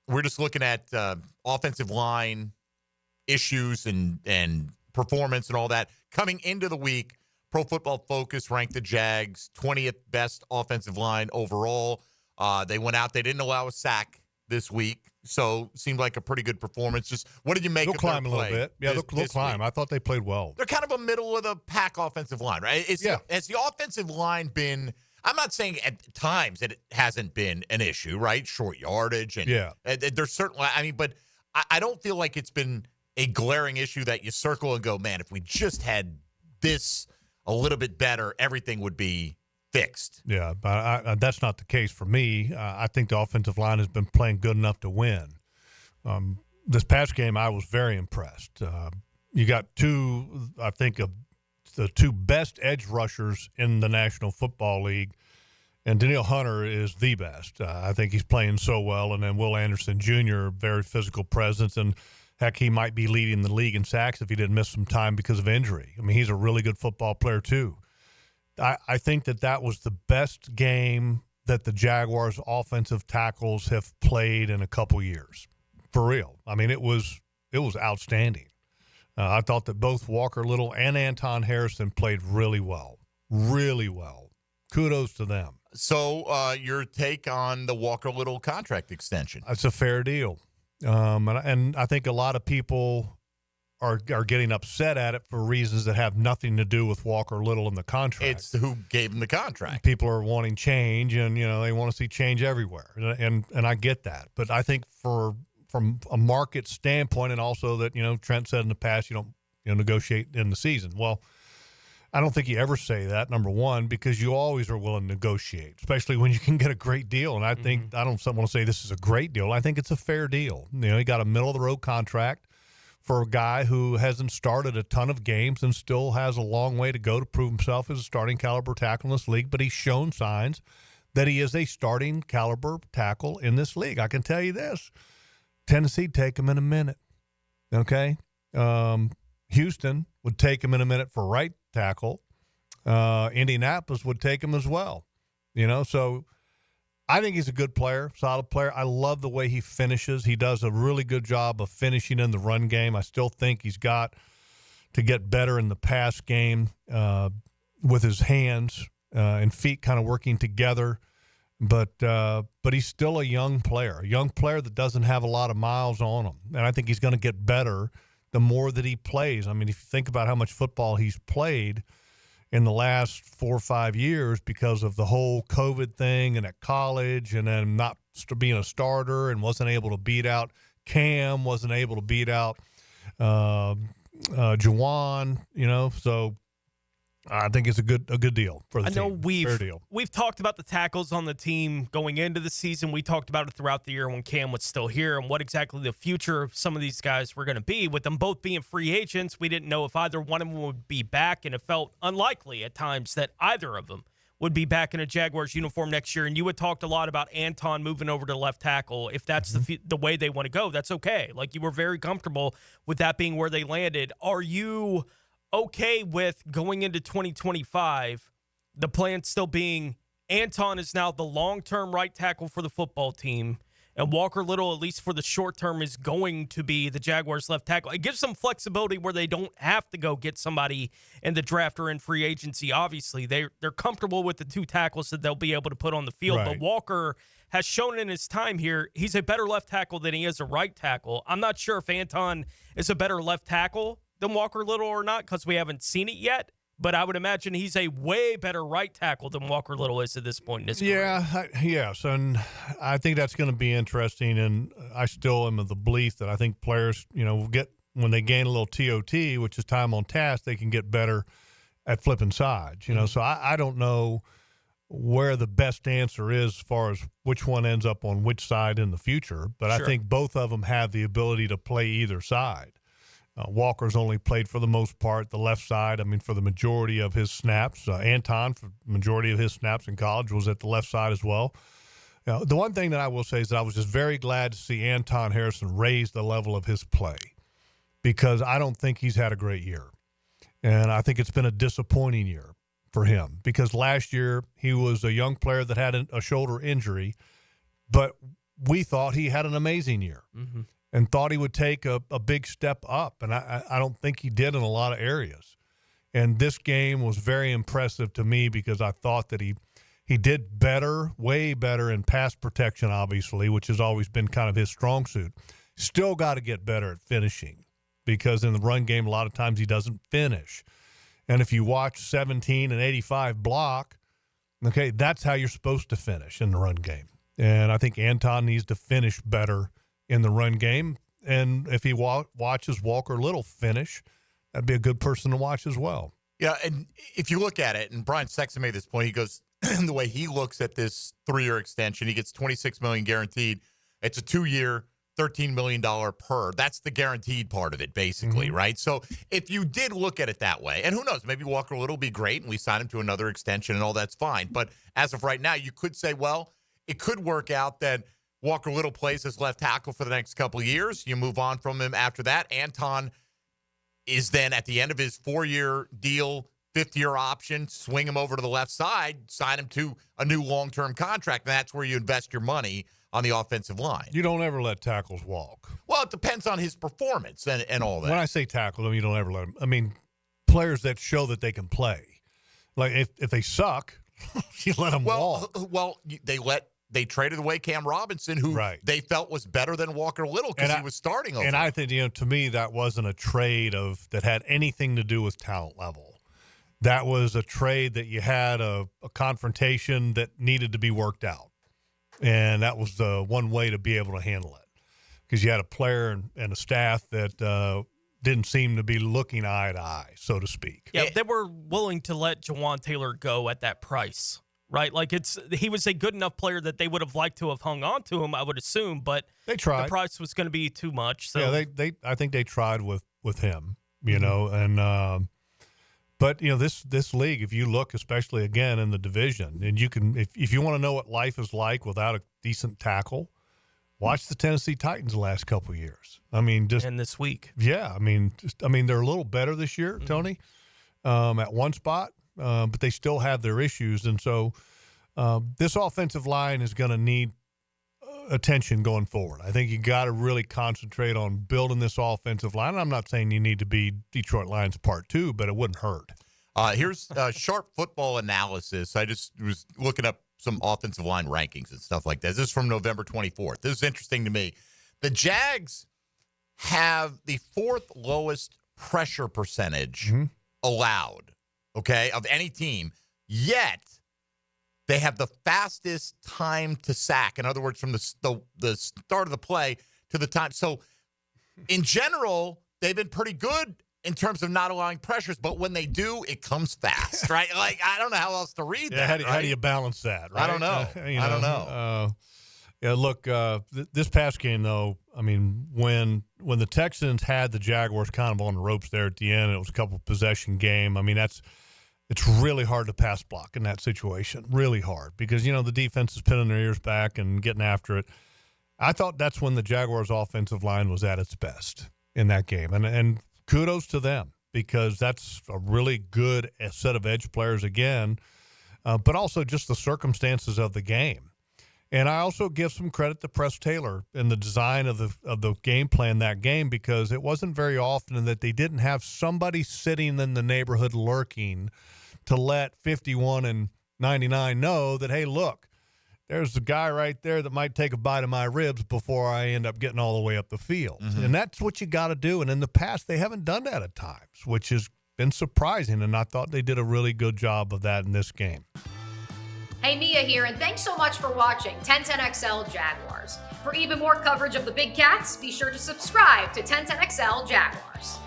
We're just looking at offensive line issues and performance and all that. Coming into the week, Pro Football Focus ranked the Jags 20th best offensive line overall. They went out. They didn't allow a sack this week, so seemed like a pretty good performance. Just what did you make of their play? They'll climb a little bit. Yeah, they'll climb. Week? I thought they played well. They're kind of a middle-of-the-pack offensive line, right? Has the offensive line been – I'm not saying at times it hasn't been an issue, right? Short yardage. And there's certainly – I mean, but I don't feel like it's been a glaring issue that you circle and go, man, if we just had this a little bit better, everything would be – fixed. Yeah, but that's not the case for me. I think the offensive line has been playing good enough to win. This past game, I was very impressed. You got two, I think, of the two best edge rushers in the National Football League, and Danielle Hunter is the best. I think he's playing so well, and then Will Anderson Jr., very physical presence, and heck, he might be leading the league in sacks if he didn't miss some time because of injury. I mean, he's a really good football player, too. I think that was the best game that the Jaguars offensive tackles have played in a couple years. For real. I mean, it was outstanding. I thought that both Walker Little and Anton Harrison played really well. Really well. Kudos to them. So your take on the Walker Little contract extension? It's a fair deal. And I think a lot of people are getting upset at it for reasons that have nothing to do with Walker Little and the contract. It's who gave him the contract. People are wanting change, and they want to see change everywhere, and I get that. But I think from a market standpoint, and also that Trent said in the past, you don't negotiate in the season. Well, I don't think you ever say that, number one, because you always are willing to negotiate, especially when you can get a great deal. And I think I don't want to say this is a great deal. I think it's a fair deal. He got a middle of the road contract for a guy who hasn't started a ton of games and still has a long way to go to prove himself as a starting caliber tackle in this league, but he's shown signs that he is a starting caliber tackle in this league. I can tell you this, Tennessee take him in a minute, okay? Houston would take him in a minute for right tackle. Indianapolis would take him as well, so I think he's a good player, solid player. I love the way he finishes. He does a really good job of finishing in the run game. I still think he's got to get better in the pass game with his hands and feet kind of working together. But he's still a young player that doesn't have a lot of miles on him. And I think he's going to get better the more that he plays. I mean, if you think about how much football he's played in the last 4 or 5 years because of the whole COVID thing and at college and then not being a starter and wasn't able to beat out Cam, wasn't able to beat out Juwan, so I think it's a good deal for the team. I know we've talked about the tackles on the team going into the season. We talked about it throughout the year when Cam was still here and what exactly the future of some of these guys were going to be. With them both being free agents, we didn't know if either one of them would be back, and it felt unlikely at times that either of them would be back in a Jaguars uniform next year. And you had talked a lot about Anton moving over to left tackle. If that's the way they want to go, that's okay. Like, you were very comfortable with that being where they landed. Are you okay with going into 2025, the plan still being Anton is now the long-term right tackle for the football team, and Walker Little, at least for the short term, is going to be the Jaguars left tackle? It gives them flexibility where they don't have to go get somebody in the draft or in free agency. Obviously, they're comfortable with the two tackles that they'll be able to put on the field. Right. But Walker has shown in his time here he's a better left tackle than he is a right tackle. I'm not sure if Anton is a better left tackle than Walker Little or not, because we haven't seen it yet. But I would imagine he's a way better right tackle than Walker Little is at this point in his career. Yes, and I think that's going to be interesting. And I still am of the belief that I think players, get when they gain a little TOT, which is time on task, they can get better at flipping sides. So I don't know where the best answer is as far as which one ends up on which side in the future. But sure. I think both of them have the ability to play either side. Walker's only played, for the most part, the left side. I mean, for the majority of his snaps. Anton, for the majority of his snaps in college, was at the left side as well. The one thing that I will say is that I was just very glad to see Anton Harrison raise the level of his play, because I don't think he's had a great year. And I think it's been a disappointing year for him, because last year he was a young player that had a shoulder injury, but we thought he had an amazing year and thought he would take a big step up. And I don't think he did in a lot of areas. And this game was very impressive to me because I thought that he did better, way better in pass protection, obviously, which has always been kind of his strong suit. Still got to get better at finishing because in the run game, a lot of times he doesn't finish. And if you watch 17 and 85 block, okay, that's how you're supposed to finish in the run game. And I think Anton needs to finish better in the run game. And if he watches Walker Little finish, that'd be a good person to watch as well. Yeah, and if you look at it, and Brian Sexton made this point, he goes, the way he looks at this 3-year extension, he gets $26 million guaranteed. It's a 2-year, $13 million per. That's the guaranteed part of it, basically, right? So if you did look at it that way, and who knows, maybe Walker Little will be great, and we sign him to another extension, and all that's fine. But as of right now, you could say, well, it could work out that Walker Little plays as left tackle for the next couple of years. You move on from him after that. Anton is then at the end of his 4-year deal, 5th-year option, swing him over to the left side, sign him to a new long-term contract, and that's where you invest your money on the offensive line. You don't ever let tackles walk. Well, it depends on his performance and all that. When I say tackle, I mean, you don't ever let them. I mean, players that show that they can play. Like, if they suck, you let them walk. Well, they traded away Cam Robinson, who they felt was better than Walker Little because he was starting over. And I think, to me, that wasn't a trade that had anything to do with talent level. That was a trade that you had a confrontation that needed to be worked out. And that was the one way to be able to handle it because you had a player and a staff that didn't seem to be looking eye to eye, so to speak. Yeah, they were willing to let Jawan Taylor go at that price, right? Like he was a good enough player that they would have liked to have hung on to him, I would assume, but they tried. The price was going to be too much. So yeah, I think they tried with him, and but this league, if you look, especially again in the division, and you can, if you want to know what life is like without a decent tackle, watch the Tennessee Titans the last couple of years. I mean, and this week, yeah. I mean, they're a little better this year, Tony, at one spot, but they still have their issues, and so this offensive line is going to need attention going forward. I think you got to really concentrate on building this offensive line. I'm not saying you need to be Detroit Lions Part 2, but it wouldn't hurt. Here's Sharp Football Analysis. I just was looking up some offensive line rankings and stuff like that. This is from November 24th. This is interesting to me. The Jags have the 4th lowest pressure percentage allowed, of any team, yet they have the fastest time to sack. In other words, from the start of the play to the time. So, in general, they've been pretty good in terms of not allowing pressures. But when they do, it comes fast, right? Like, I don't know how else to read that. How do you balance that, right? I don't know. I don't know. Yeah, look, this past game, though, I mean, when the Texans had the Jaguars kind of on the ropes there at the end, it was a couple possession game. I mean, it's really hard to pass block in that situation, really hard, because, the defense is pinning their ears back and getting after it. I thought that's when the Jaguars' offensive line was at its best in that game. And kudos to them because that's a really good set of edge players again, but also just the circumstances of the game. And I also give some credit to Press Taylor in the design of the game plan that game because it wasn't very often that they didn't have somebody sitting in the neighborhood lurking to let 51 and 99 know that, hey, look, there's a guy right there that might take a bite of my ribs before I end up getting all the way up the field. And that's what you got to do. And in the past, they haven't done that at times, which has been surprising. And I thought they did a really good job of that in this game. Hey, Mia here, and thanks so much for watching 1010XL Jaguars. For even more coverage of the Big Cats, be sure to subscribe to 1010XL Jaguars.